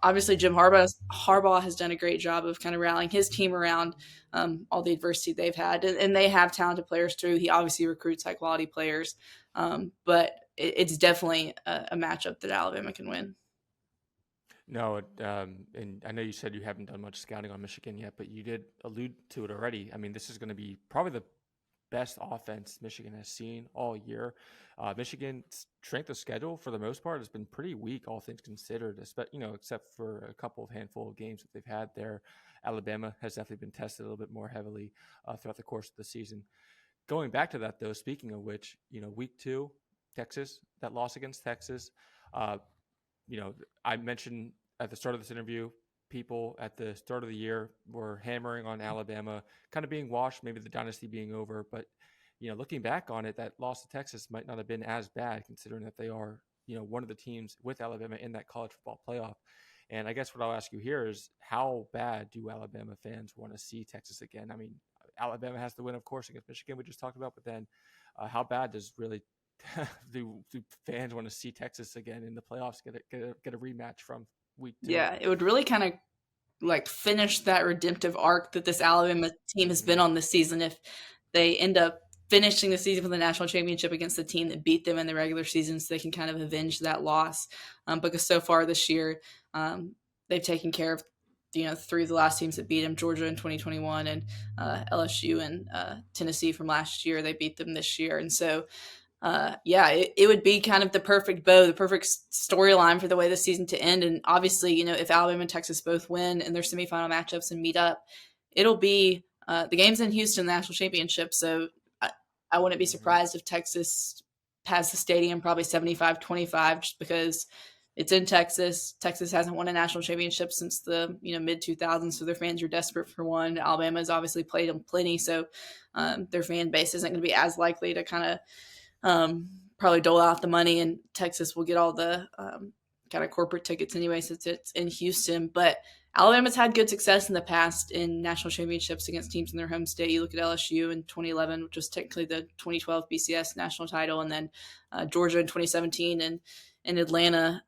obviously Jim Harbaugh has done a great job of kind of rallying his team around all the adversity they've had, and they have talented players too. He obviously recruits high quality players, but it's definitely a matchup that Alabama can win. No, and I know you said you haven't done much scouting on Michigan yet, but you did allude to it already. I mean, this is going to be probably the best offense Michigan has seen all year. Michigan's strength of schedule, for the most part, has been pretty weak, all things considered, except for a handful of games that they've had there. Alabama has definitely been tested a little bit more heavily throughout the course of the season. Going back to that, though, speaking of which, week 2, Texas, that loss against Texas, I mentioned at the start of this interview, people at the start of the year were hammering on Alabama, kind of being washed, maybe the dynasty being over. But, looking back on it, that loss to Texas might not have been as bad considering that they are, one of the teams with Alabama in that college football playoff. And I guess what I'll ask you here is, how bad do Alabama fans want to see Texas again? I mean, Alabama has to win, of course, against Michigan, we just talked about, but then how bad does really do fans want to see Texas again in the playoffs, get a rematch from week 2? Yeah, it would really kind of like finish that redemptive arc that this Alabama team has been on this season if they end up finishing the season with a national championship against the team that beat them in the regular season, so they can kind of avenge that loss. Because so far this year, they've taken care of 3 of the last teams that beat them: Georgia in 2021 and LSU and Tennessee from last year. They beat them this year, and so it would be kind of the perfect bow, the perfect storyline for the way this season to end. And obviously, if Alabama and Texas both win in their semifinal matchups and meet up, it'll be the game's in Houston, the national championship. So I wouldn't be surprised if Texas has the stadium probably 75-25, just because it's in Texas. Texas hasn't won a national championship since the mid 2000s, so their fans are desperate for one. Alabama has obviously played them plenty, so their fan base isn't going to be as likely to kind of probably dole out the money, and Texas will get all the kind of corporate tickets anyway, since it's in Houston. But Alabama's had good success in the past in national championships against teams in their home state. You look at LSU in 2011, which was technically the 2012 BCS national title, and then Georgia in 2017 and in Atlanta,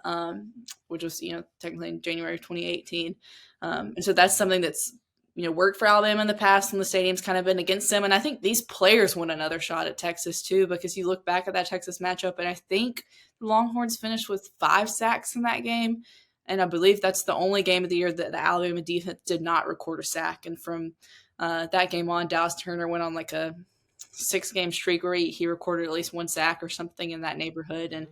which was technically in January 2018. And so that's something that's worked for Alabama in the past when the stadium's kind of been against them. And I think these players want another shot at Texas too, because you look back at that Texas matchup, and I think the Longhorns finished with 5 sacks in that game. And I believe that's the only game of the year that the Alabama defense did not record a sack. And from that game on, Dallas Turner went on like a 6-game streak where he recorded at least 1 sack or something in that neighborhood. And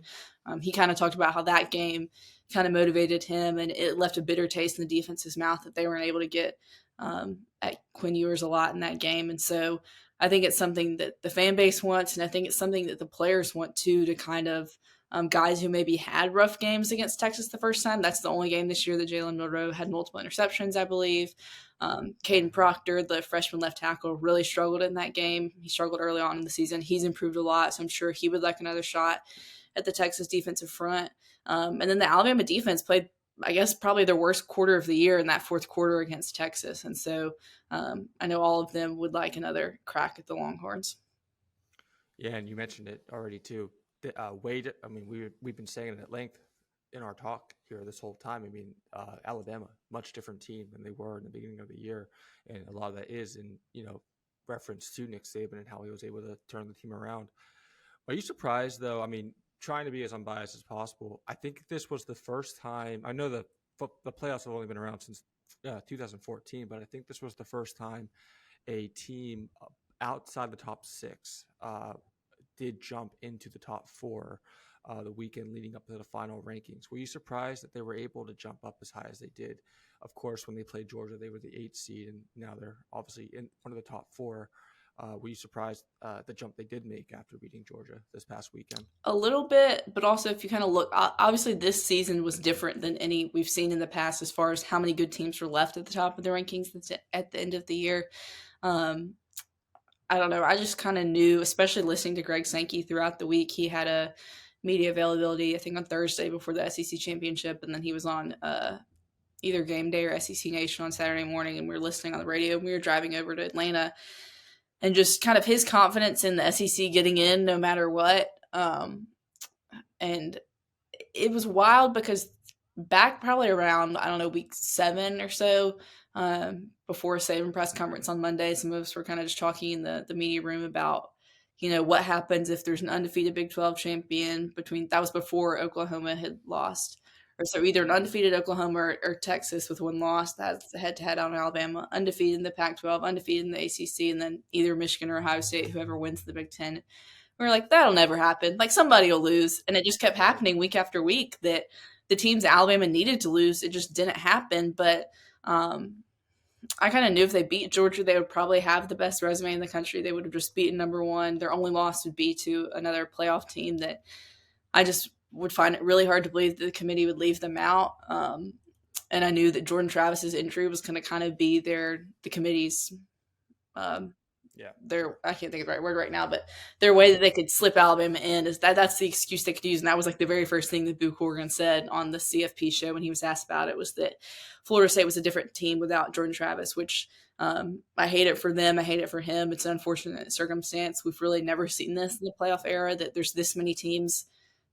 he kind of talked about how that game kind of motivated him, and it left a bitter taste in the defense's mouth that they weren't able to get at Quinn Ewers a lot in that game. And so I think it's something that the fan base wants, and I think it's something that the players want too, to kind of guys who maybe had rough games against Texas the first time. That's the only game this year that Jalen Milroe had multiple interceptions, I believe. Caden Proctor, the freshman left tackle, really struggled in that game. He struggled early on in the season. He's improved a lot, so I'm sure he would like another shot at the Texas defensive front. And then the Alabama defense played, I guess, probably their worst quarter of the year in that fourth quarter against Texas. And so I know all of them would like another crack at the Longhorns. Yeah, and you mentioned it already too. Wade, I mean, we've been saying it at length in our talk here this whole time. I mean, Alabama, much different team than they were in the beginning of the year. And a lot of that is in, reference to Nick Saban and how he was able to turn the team around. Are you surprised, though? I mean, trying to be as unbiased as possible, I think this was the first time. I know the playoffs have only been around since 2014, but I think this was the first time a team outside the top 6 did jump into the top 4 the weekend leading up to the final rankings. Were you surprised that they were able to jump up as high as they did? Of course, when they played Georgia, they were the 8th seed, and now they're obviously in one of the top 4. Were you surprised the jump they did make after beating Georgia this past weekend? A little bit, but also if you kind of look, obviously this season was different than any we've seen in the past as far as how many good teams were left at the top of the rankings at the end of the year. I don't know. I just kind of knew, especially listening to Greg Sankey throughout the week. He had a media availability, I think, on Thursday before the SEC championship, and then he was on either Game Day or SEC Nation on Saturday morning, and we were listening on the radio, and we were driving over to Atlanta. And just kind of his confidence in the SEC getting in no matter what. And it was wild because back probably around, I don't know, week 7 or so, before Saban press conference on Monday, some of us were kind of just talking in the media room about, what happens if there's an undefeated Big 12 champion that was before Oklahoma had lost. Or so either an undefeated Oklahoma or Texas with 1 loss, that's head-to-head on Alabama, undefeated in the Pac-12, undefeated in the ACC, and then either Michigan or Ohio State, whoever wins the Big Ten. We were like, that'll never happen. Like, somebody will lose. And it just kept happening week after week that the teams Alabama needed to lose, it just didn't happen. But I kind of knew if they beat Georgia, they would probably have the best resume in the country. They would have just beaten number 1. Their only loss would be to another playoff team that I just would find it really hard to believe that the committee would leave them out. And I knew that Jordan Travis's injury was going to kind of be the committee's I can't think of the right word right now, but their way that they could slip Alabama in is that's the excuse they could use. And that was like the very first thing that Boo Corrigan said on the CFP show when he was asked about it, was that Florida State was a different team without Jordan Travis, which I hate it for them. I hate it for him. It's an unfortunate circumstance. We've really never seen this in the playoff era, that there's this many teams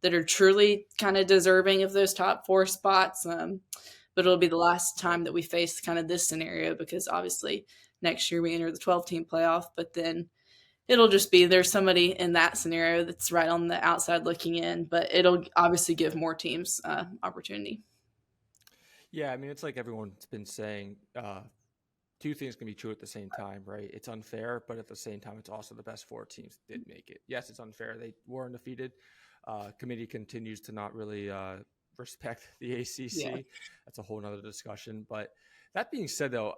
that are truly kind of deserving of those top 4 spots. But it'll be the last time that we face kind of this scenario, because obviously next year we enter the 12-team playoff, but then it'll just be there's somebody in that scenario that's right on the outside looking in, but it'll obviously give more teams opportunity. Yeah, I mean, it's like everyone's been saying, two things can be true at the same time, right? It's unfair, but at the same time, it's also the best 4 teams did make it. Yes, it's unfair. They were undefeated. Committee continues to not really respect the ACC. Yeah. That's a whole nother discussion. But that being said, though,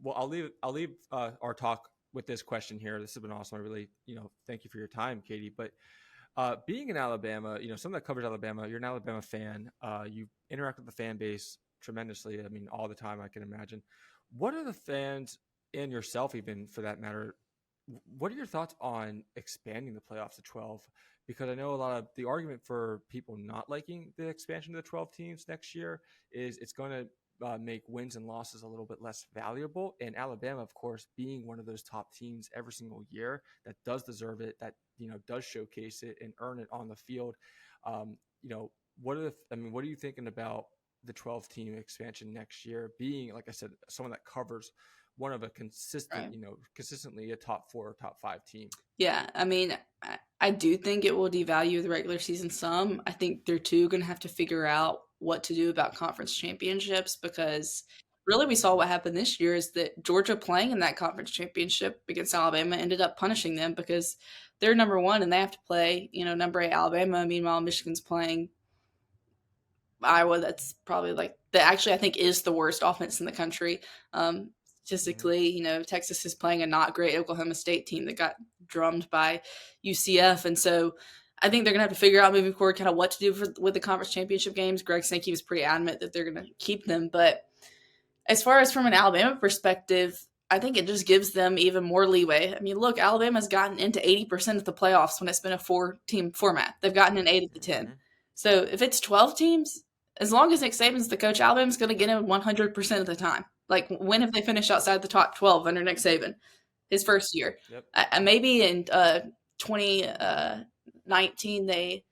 well, I'll leave our talk with this question here. This has been awesome. I really, thank you for your time, Katie. But being in Alabama, someone that covers Alabama, you're an Alabama fan. You interact with the fan base tremendously. I mean, all the time, I can imagine. What are the fans, and yourself even for that matter, what are your thoughts on expanding the playoffs to 12? Because I know a lot of the argument for people not liking the expansion to the 12 teams next year is it's going to make wins and losses a little bit less valuable. And Alabama, of course, being one of those top teams every single year that does deserve it, that does showcase it and earn it on the field. What are you thinking about the 12-team expansion next year? Being, like I said, someone that covers one of a consistent, right, consistently a top 4 or top 5 team. Yeah, I mean, I do think it will devalue the regular season some. I think they're too going to have to figure out what to do about conference championships, because really we saw what happened this year is that Georgia playing in that conference championship against Alabama ended up punishing them because they're number 1 and they have to play, number 8 Alabama. Meanwhile, Michigan's playing Iowa. That's probably I think is the worst offense in the country. Statistically, Texas is playing a not great Oklahoma State team that got drummed by UCF. And so I think they're going to have to figure out moving forward kind of what to do with the conference championship games. Greg Sankey was pretty adamant that they're going to keep them. But as far as from an Alabama perspective, I think it just gives them even more leeway. I mean, look, Alabama's gotten into 80% of the playoffs when it's been a 4-team format. They've gotten in 8 of the 10. So if it's 12 teams, as long as Nick Saban's the coach, Alabama's going to get in 100% of the time. Like, when have they finished outside the top 12 under Nick Saban his first year? Yep. Maybe in 2019, they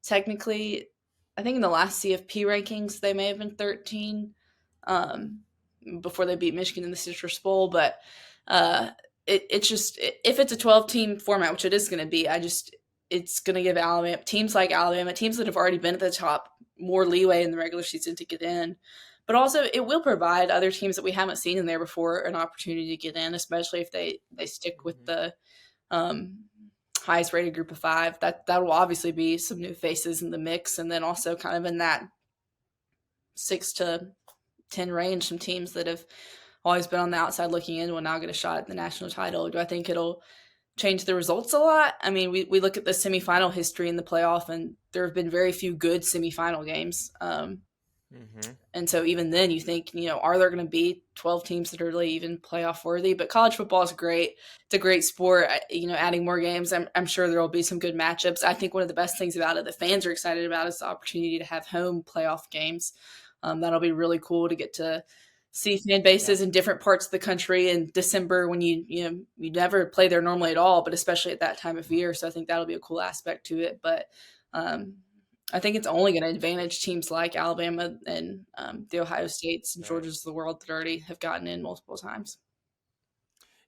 technically, I think in the last CFP rankings, they may have been 13 before they beat Michigan in the Citrus Bowl. But it's just, if it's a 12-team format, which it is going to be, it's going to give teams like Alabama, teams that have already been at the top, more leeway in the regular season to get in. But also it will provide other teams that we haven't seen in there before an opportunity to get in, especially if they stick with the highest rated group of 5. That will obviously be some new faces in the mix. And then also kind of in that 6 to 10 range, some teams that have always been on the outside looking in will now get a shot at the national title. Do I think it'll change the results a lot? I mean, we look at the semifinal history in the playoff, and there have been very few good semifinal games. And so even then you think, are there going to be 12 teams that are really even playoff worthy? But college football is great. It's a great sport. Adding more games, I'm sure there will be some good matchups. I think one of the best things about it that fans are excited about is the opportunity to have home playoff games. That'll be really cool to get to see fan bases in different parts of the country in December when you never play there normally at all, but especially at that time of year. So I think that'll be a cool aspect to it. But I think it's only going to advantage teams like Alabama and the Ohio States and Georgias of the world that already have gotten in multiple times.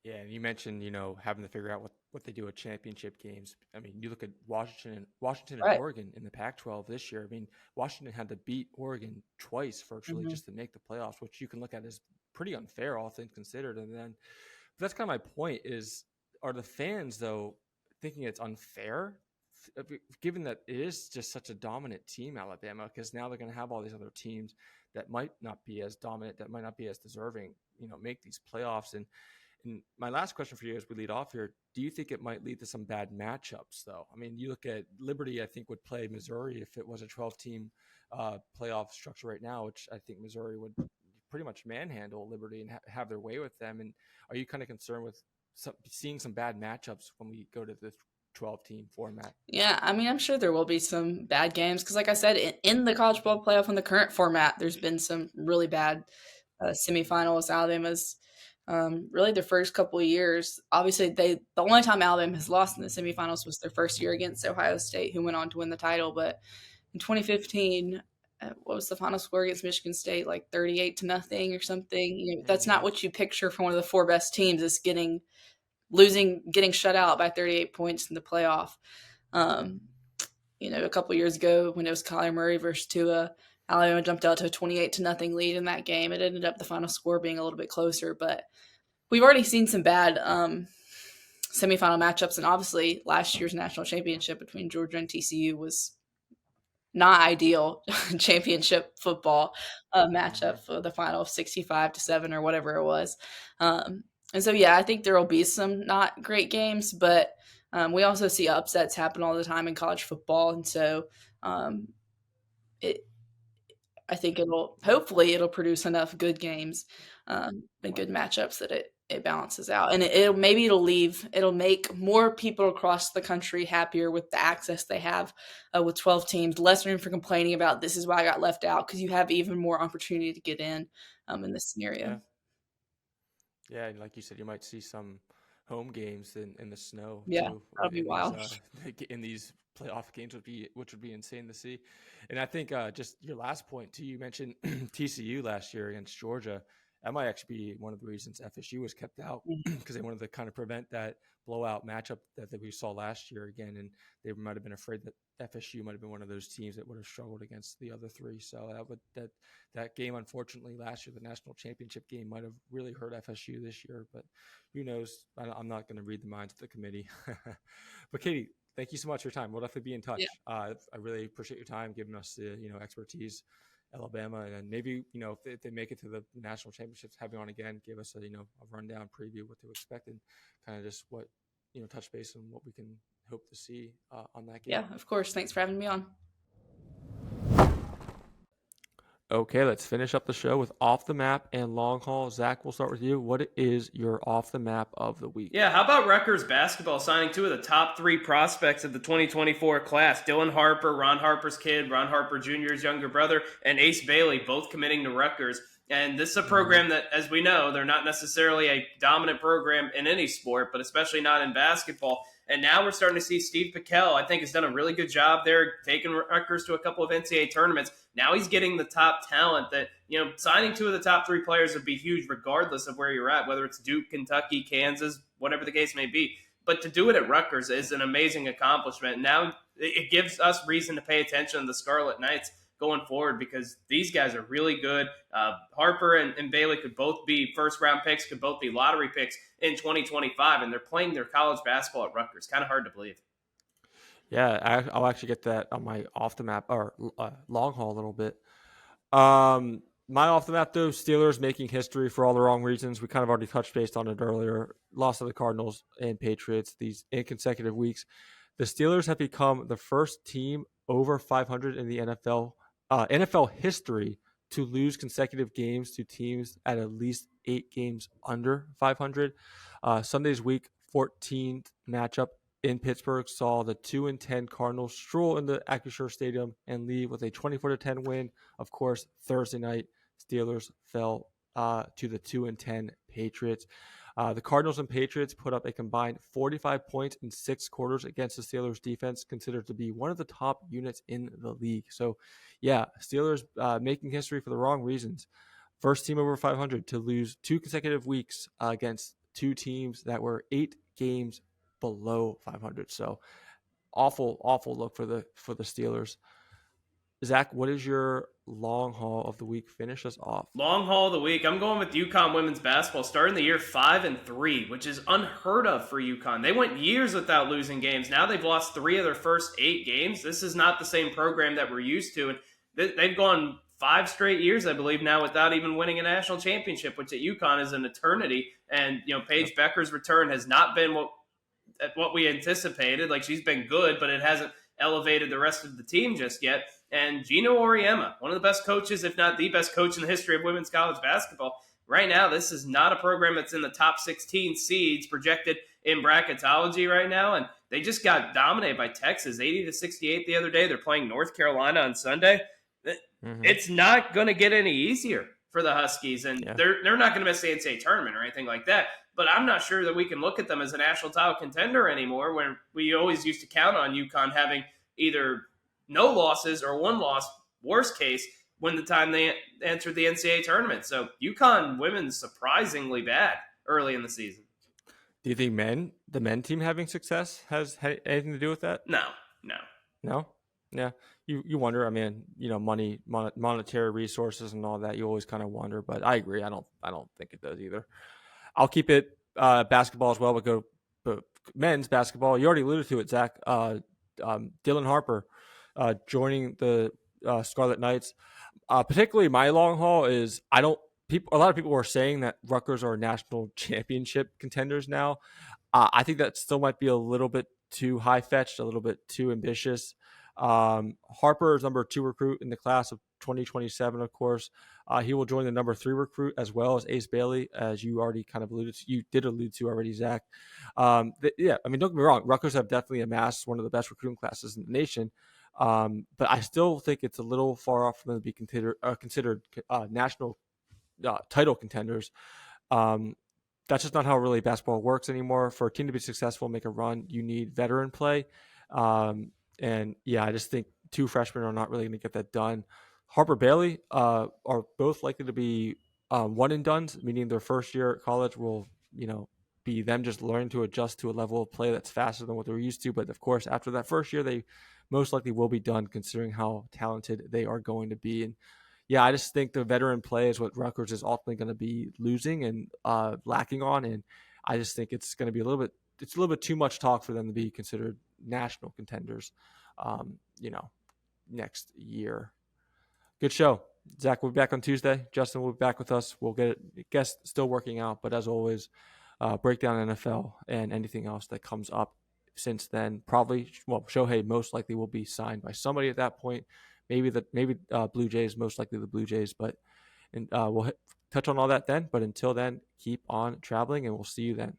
Yeah, and you mentioned, having to figure out what they do at championship games. I mean, you look at Washington right. and Oregon in the Pac-12 this year. I mean, Washington had to beat Oregon twice virtually just to make the playoffs, which you can look at as pretty unfair, all things considered. And then that's kind of my point is, are the fans, though, thinking it's unfair, given that it is just such a dominant team, Alabama, because now they're going to have all these other teams that might not be as dominant, that might not be as deserving, make these playoffs. And my last question for you as we lead off here, do you think it might lead to some bad matchups, though? I mean, you look at Liberty, I think, would play Missouri if it was a 12-team playoff structure right now, which I think Missouri would pretty much manhandle Liberty and have their way with them. And are you kind of concerned with seeing some bad matchups when we go to the 12-team format. Yeah, I mean, I'm sure there will be some bad games because, like I said, in the college football playoff in the current format, there's been some really bad semifinals. Alabama's really their first couple of years. Obviously, the only time Alabama has lost in the semifinals was their first year against Ohio State, who went on to win the title. But in 2015, what was the final score against Michigan State? Like 38-0 or something. You know, that's not what you picture from one of the four best teams. Is getting shut out by 38 points in the playoff. A couple years ago when it was Kyler Murray versus Tua, Alabama jumped out to a 28-0 lead in that game. It ended up the final score being a little bit closer, but we've already seen some bad semifinal matchups, and obviously last year's national championship between Georgia and TCU was not ideal championship football matchup for the final of 65-7 or whatever it was. And so, yeah, I think there will be some not great games, but we also see upsets happen all the time in college football. And so I think hopefully it'll produce enough good games and good matchups that it balances out. And it'll make more people across the country happier with the access they have with 12 teams, less room for complaining about this is why I got left out, because you have even more opportunity to get in this scenario. Yeah, and like you said, you might see some home games in the snow. Yeah, too, that'll be wild. In these playoff games, which would be insane to see. And I think just your last point too, you mentioned TCU last year against Georgia. That might actually be one of the reasons FSU was kept out, because they wanted to kind of prevent that blowout matchup that we saw last year again, and they might have been afraid that FSU might have been one of those teams that would have struggled against the other three. So that game, unfortunately, last year, the national championship game, might have really hurt FSU this year. But who knows? I'm not going to read the minds of the committee. But Katie, thank you so much for your time. We'll definitely be in touch. Yeah. I really appreciate your time, giving us the expertise. Alabama, and maybe if they make it to the national championships, have you on again, give us a rundown preview what to expect, and kind of just what touch base on what we can hope to see on that game. Yeah, of course. Thanks for having me on. Okay, let's finish up the show with Off the Map and Long Haul. Zach, we'll start with you. What is your Off the Map of the week? Yeah, how about Rutgers basketball signing two of the top three prospects of the 2024 class? Dylan Harper, Ron Harper's kid, Ron Harper Jr.'s younger brother, and Ace Bailey, both committing to Rutgers. And this is a program that, as we know, they're not necessarily a dominant program in any sport, but especially not in basketball. And now we're starting to see Steve Piquel, I think, has done a really good job there, taking Rutgers to a couple of NCAA tournaments. Now he's getting the top talent that, signing two of the top three players would be huge regardless of where you're at, whether it's Duke, Kentucky, Kansas, whatever the case may be. But to do it at Rutgers is an amazing accomplishment. Now it gives us reason to pay attention to the Scarlet Knights going forward, because these guys are really good. Harper and Bailey could both be first-round picks, could both be lottery picks in 2025, and they're playing their college basketball at Rutgers. Kind of hard to believe. Yeah, I'll actually get that on my off the map or long haul a little bit. My off the map, though, Steelers making history for all the wrong reasons. We kind of already touched base on it earlier. Loss of the Cardinals and Patriots these inconsecutive weeks. The Steelers have become the first team over 500 in the NFL history to lose consecutive games to teams at least 8 games under 500. Sunday's Week 14 matchup in Pittsburgh saw the 2-10 Cardinals stroll into Acrisure Stadium and leave with a 24-10 win. Of course, Thursday night, Steelers fell to the 2-10 Patriots. The Cardinals and Patriots put up a combined 45 points in 6 quarters against the Steelers defense, considered to be one of the top units in the league. So, yeah, Steelers making history for the wrong reasons. First team over 500 to lose 2 consecutive weeks against 2 teams that were 8 games below 500. So, awful look for the Steelers. Zach, what is your long haul of the week? Finish us off. Long haul of the week. I'm going with UConn women's basketball, starting the year 5-3, which is unheard of for UConn. They went years without losing games. Now they've lost 3 of their first 8 games. This is not the same program that we're used to. And they've gone 5 straight years, I believe, now without even winning a national championship, which at UConn is an eternity. And, Paige Becker's return has not been what we anticipated. Like, she's been good, but it hasn't elevated the rest of the team just yet. And Gino Auriemma, one of the best coaches, if not the best coach in the history of women's college basketball, right now, this is not a program that's in the top 16 seeds projected in bracketology right now. And they just got dominated by Texas, 80-68 the other day. They're playing North Carolina on Sunday. It's not going to get any easier for the Huskies. And they're not going to miss the NCAA tournament or anything like that. But I'm not sure that we can look at them as a national title contender anymore, when we always used to count on UConn having either no losses or one loss, worst case, when the time they entered the NCAA tournament. So UConn women's surprisingly bad early in the season. Do you think the men team having success has had anything to do with that? No. Yeah. You wonder. I mean, money, monetary resources and all that. You always kind of wonder, but I agree. I don't think it does either. I'll keep it basketball as well, but men's basketball. You already alluded to it, Zach. Dylan Harper joining the Scarlet Knights. Particularly my long haul is a lot of people are saying that Rutgers are national championship contenders now. I think that still might be a little bit too high-fetched, a little bit too ambitious. Harper is number 2 recruit in the class of 2027, of course. He will join the number 3 recruit as well as Ace Bailey, as you already kind of alluded to. You did allude to already, Zach. Don't get me wrong. Rutgers have definitely amassed one of the best recruiting classes in the nation. But I still think it's a little far off from them to be considered national title contenders. That's just not how really basketball works anymore. For a team to be successful, make a run, you need veteran play. I just think 2 freshmen are not really going to get that done. Harper Bailey are both likely to be one and dones, meaning their first year at college will, be them just learning to adjust to a level of play that's faster than what they're used to. But of course, after that first year, they most likely will be done, considering how talented they are going to be. And I just think the veteran play is what Rutgers is ultimately going to be losing and lacking on. And I just think it's going to be a little bit too much talk for them to be considered national contenders, next year. Good show. Zach will be back on Tuesday. Justin will be back with us. We'll get guests still working out, but as always, break down NFL and anything else that comes up since then. Probably, Shohei most likely will be signed by somebody at that point. Maybe Blue Jays, most likely the Blue Jays, but we'll touch on all that then. But until then, keep on traveling, and we'll see you then.